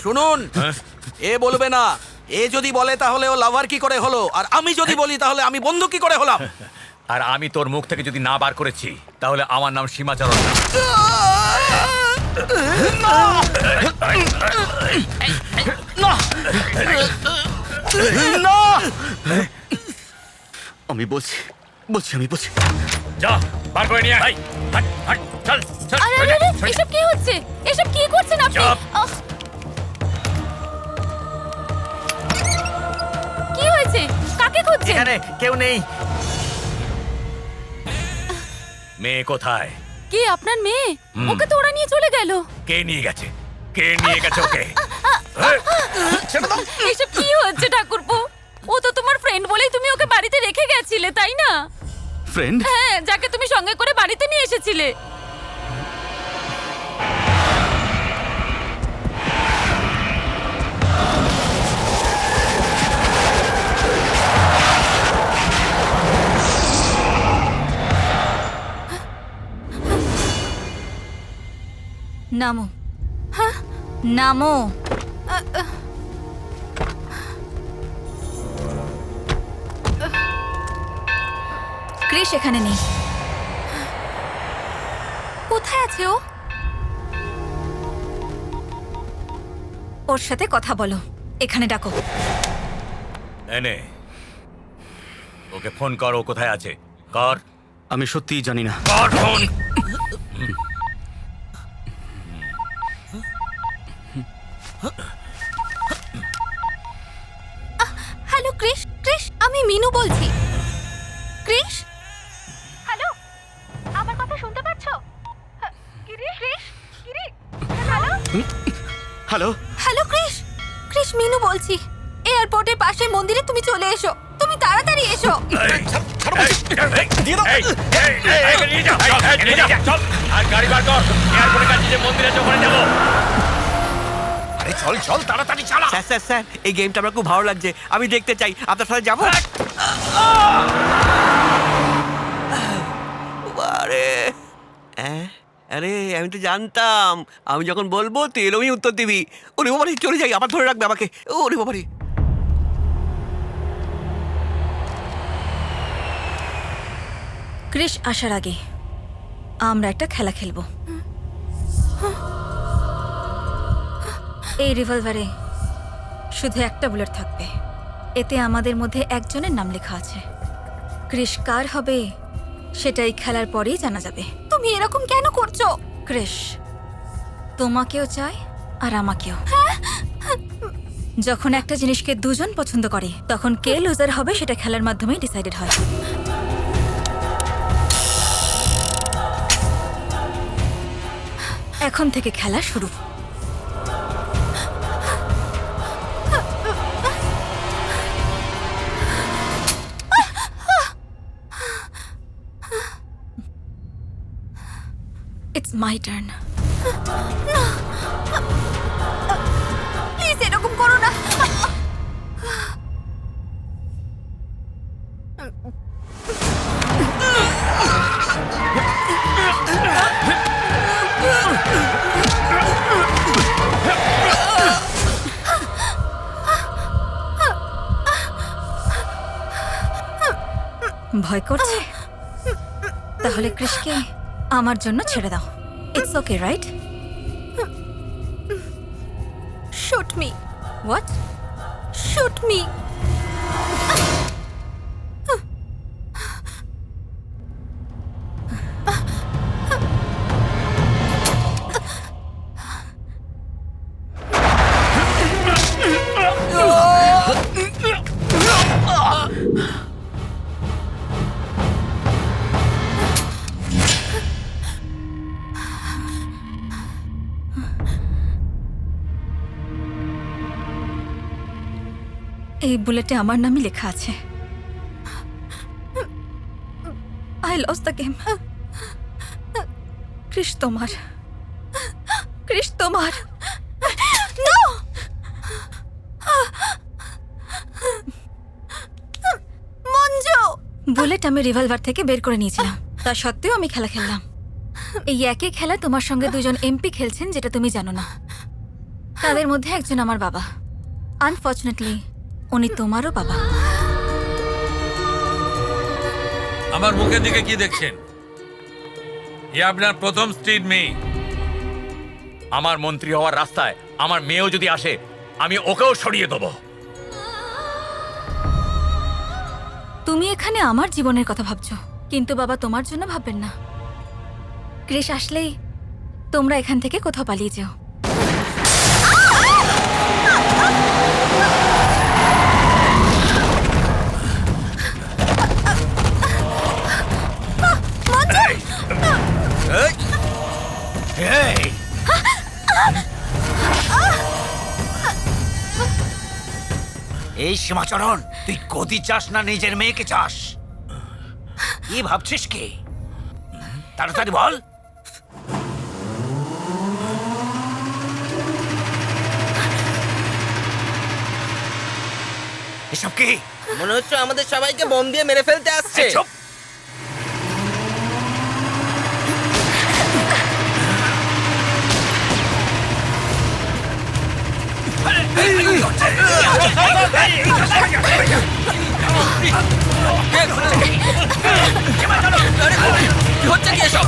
শুনুন, এ বলবে না। এ যদি বলে তাহলে ও লাভার কি করে হলো, আর আমি যদি বলি তাহলে আমি বন্ধু কি করে হলাম? আর আমি তোর মুখ থেকে যদি না বার করেছি তাহলে আমার নাম সীমাচরণ না। আমি বলছি আমি বলছি। যা বার করে নিয়ে আয়। হাট, হাট, চল, চল। আরে আরে আরে, এসব কি হচ্ছে? এসব কি করছেন আপনি? চুপ। কি হয়েছে? কাকে খুঁজছেন? এখানে কেউ নেই। মেয়ে কোথায়? কে আপনার মেয়ে? ওকে তো ওরা নিয়ে চলে গেল। কে নিয়ে গেছে? কে নিয়ে গেছে ওকে? এসব কি হচ্ছে ঠাকুরপো? ও তো তোমার ফ্রেন্ড বলেই তুমি ওকে বাড়িতে রেখে গেছিলে, তাই না? ফ্রেন্ড? হ্যাঁ, যাকে তুমি সঙ্গে করে বাড়িতে নিয়ে এসেছিলে। নামো। হ্যাঁ, নামো। ক্রিস এখানে নেই। কোথায় আছে ও? ওর সাথে কথা বলো। এখানে ডাকো। এনে ওকে ফোন কর, ও কোথায় আছে? কর, আমি সত্যিই জানি না। কর ফোন। হ্যালো ক্রিস, ক্রিস আমি মিনু বলছি। ক্রিস, হ্যালো, আমার কথা শুনতে পাচ্ছো? Chris, Chris, Chris, hello, hello? Hello Chris, Chris Minu বলছি। এয়ারপোর্টের পাশে মন্দিরে তুমি চলে এসো। তুমি তাড়াতাড়ি এসো। গাড়ি বার কর, এয়ারপোর্টের কাছে যে মন্দির আছে ওখানে যাবো। আরে চল চল, তাড়াতাড়ি চালা। স্যার স্যার স্যার, এই গেমটা আমার খুব ভালো লাগছে, আমি দেখতে চাই। আপনার সাথে যাবো? আরে আরে, আমি তো জানতাম আমি যখন বলবো তুই এরকমই উত্তর দিবি। ওরে বাবারে, চলে যাই, আবার ধরে রাখবে আমাকে। ওরে বাবারে। ক্রিস আসার আগে আমরা একটা খেলা খেলবো। এই রিভলভারে শুধু একটা বুলেট থাকবে। এতে আমাদের মধ্যে একজনের নাম লেখা আছে। ক্রিস কার হবে সেটাই খেলার পরেই জানা যাবে। তুমি এরকম কেন করছো? ক্রিস তোমাকেও চাই আর আমাকেও। যখন একটা জিনিসকে দুজন পছন্দ করে তখন কে লুজার হবে সেটা খেলার মাধ্যমেই ডিসাইডেড হয়। এখন থেকে খেলা শুরু। It's my turn. প্লিজ এরকম করো না। ভয় করছে? তাহলে ক্রিসকে আমার জন্য ছেড়ে দাও। It's okay, right? Shoot me. What? Shoot me. এই বুলেটে আমার নামই লেখা আছে। I lost the game. Chris তোমার। ক্রিস তোমার। নো! মঞ্জু! বুলেট আমি রিভলভার থেকে বের করে নিয়েছিলাম, তা সত্ত্বেও আমি খেলা খেললাম। এই একই খেলা তোমার সঙ্গে দুজন এমপি খেলছেন, যেটা তুমি জানো না। তাদের মধ্যে একজন আমার বাবা। আনফর্চুনেটলি উনি তোমারও বাবা। আমার মুখের দিকে কি দেখছেন? এ আপনার প্রথম স্ত্রীর মেয়ে। আমার মন্ত্রী হওয়ার রাস্তায় আমার মেয়েও যদি আসে, আমি ওকেও সরিয়ে দেবো। তুমি এখানে আমার জীবনের কথা ভাবছো, কিন্তু বাবা তোমার জন্য ভাববেন না। ক্রিস আসলেই তোমরা এখান থেকে কোথাও পালিয়ে যাও। এই সীমাচরণ, তুই গদি চাস না নিজের মেয়েকে চাস? কি ভাবছিস কি? তাড়াতাড়ি বল। এসব কি? মনে হচ্ছে আমাদের সবাইকে বোম দিয়ে মেরে ফেলতে আসছে। চুপ! হচ্ছে কি এসব?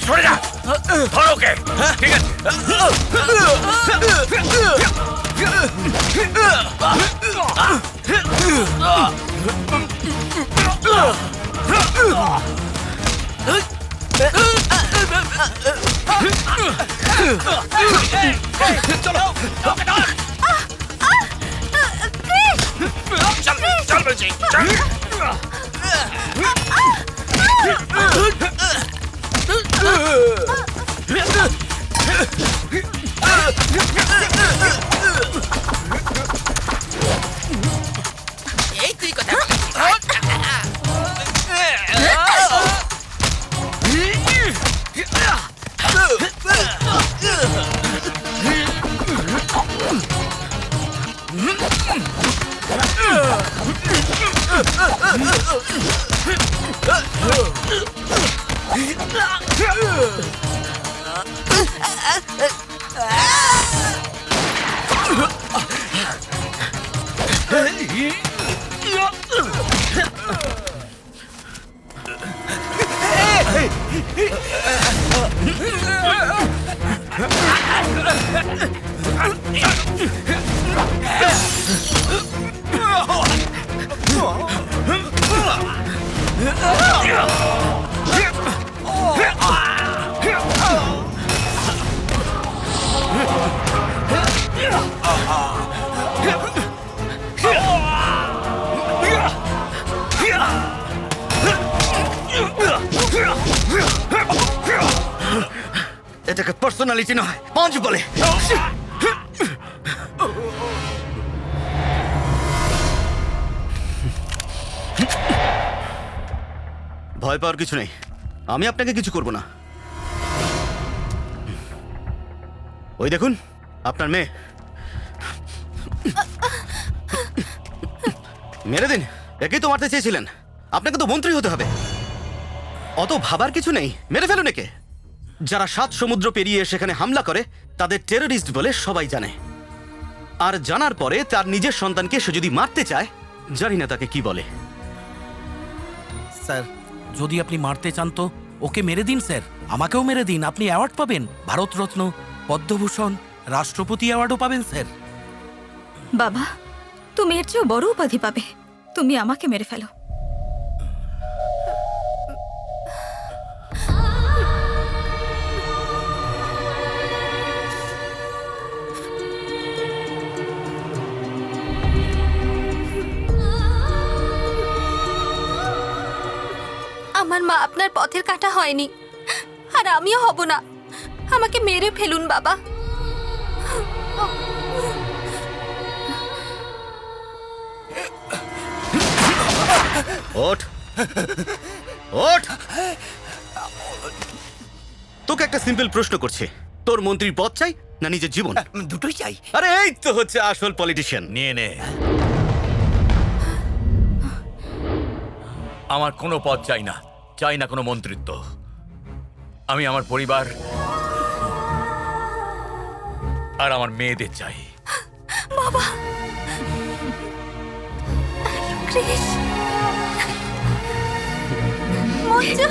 সরে যা, ধর ওকে। ঠিক আছে, চল বলছি, চল। এই তুই কথা এটাকে পার্সোনালিটি নয়, পাঁচ বলে। ভয় পাওয়ার কিছু নেই, আমি আপনাকে কিছু করব না। ওই দেখুন আপনার মেয়ে, মেরে দিন। একেই তো মারতে চেয়েছিলেন, আপনাকে তো মন্ত্রী হতে হবে। অত ভাবার কিছু নেই, মেরে ফেলুন একে। যারা 7 সমুদ্র পেরিয়ে সেখানে হামলা করে তাদের টেররিস্ট বলে সবাই জানে। আর জানার পরে তার নিজের সন্তানকে সে যদি মারতে চায়, জানি না তাকে কি বলে। স্যার, যদি আপনি মারতে চান তো ওকে মেরে দিন স্যার। আমাকেও মেরে দিন, আপনি অ্যাওয়ার্ড পাবেন, ভারতরত্ন, পদ্মভূষণ, রাষ্ট্রপতি অ্যাওয়ার্ডও পাবেন স্যার। বাবা, তুমি এর চেয়েও বড় উপাধি পাবে। তুমি আমাকে মেরে ফেলো। আমার মা আপনার পথের কাঁটা হয়নি, আর আমিও হব না। আমাকে মেরে ফেলুন বাবা। ওঠ, ওঠ। তোকে একটা সিম্পল প্রশ্ন করছে, তোর মন্ত্রীর পদ চাই না নিজের জীবন? দুটোই চাই। আরে এই তো হচ্ছে আসল পলিটিশিয়ান। নিয়ে নে। আমার কোনো পদ চাই না, চাই না কোনো মন্ত্রিত্ব। আমি আমার পরিবার আর আমার মেয়েদের চাই। ক্রিস মঞ্জু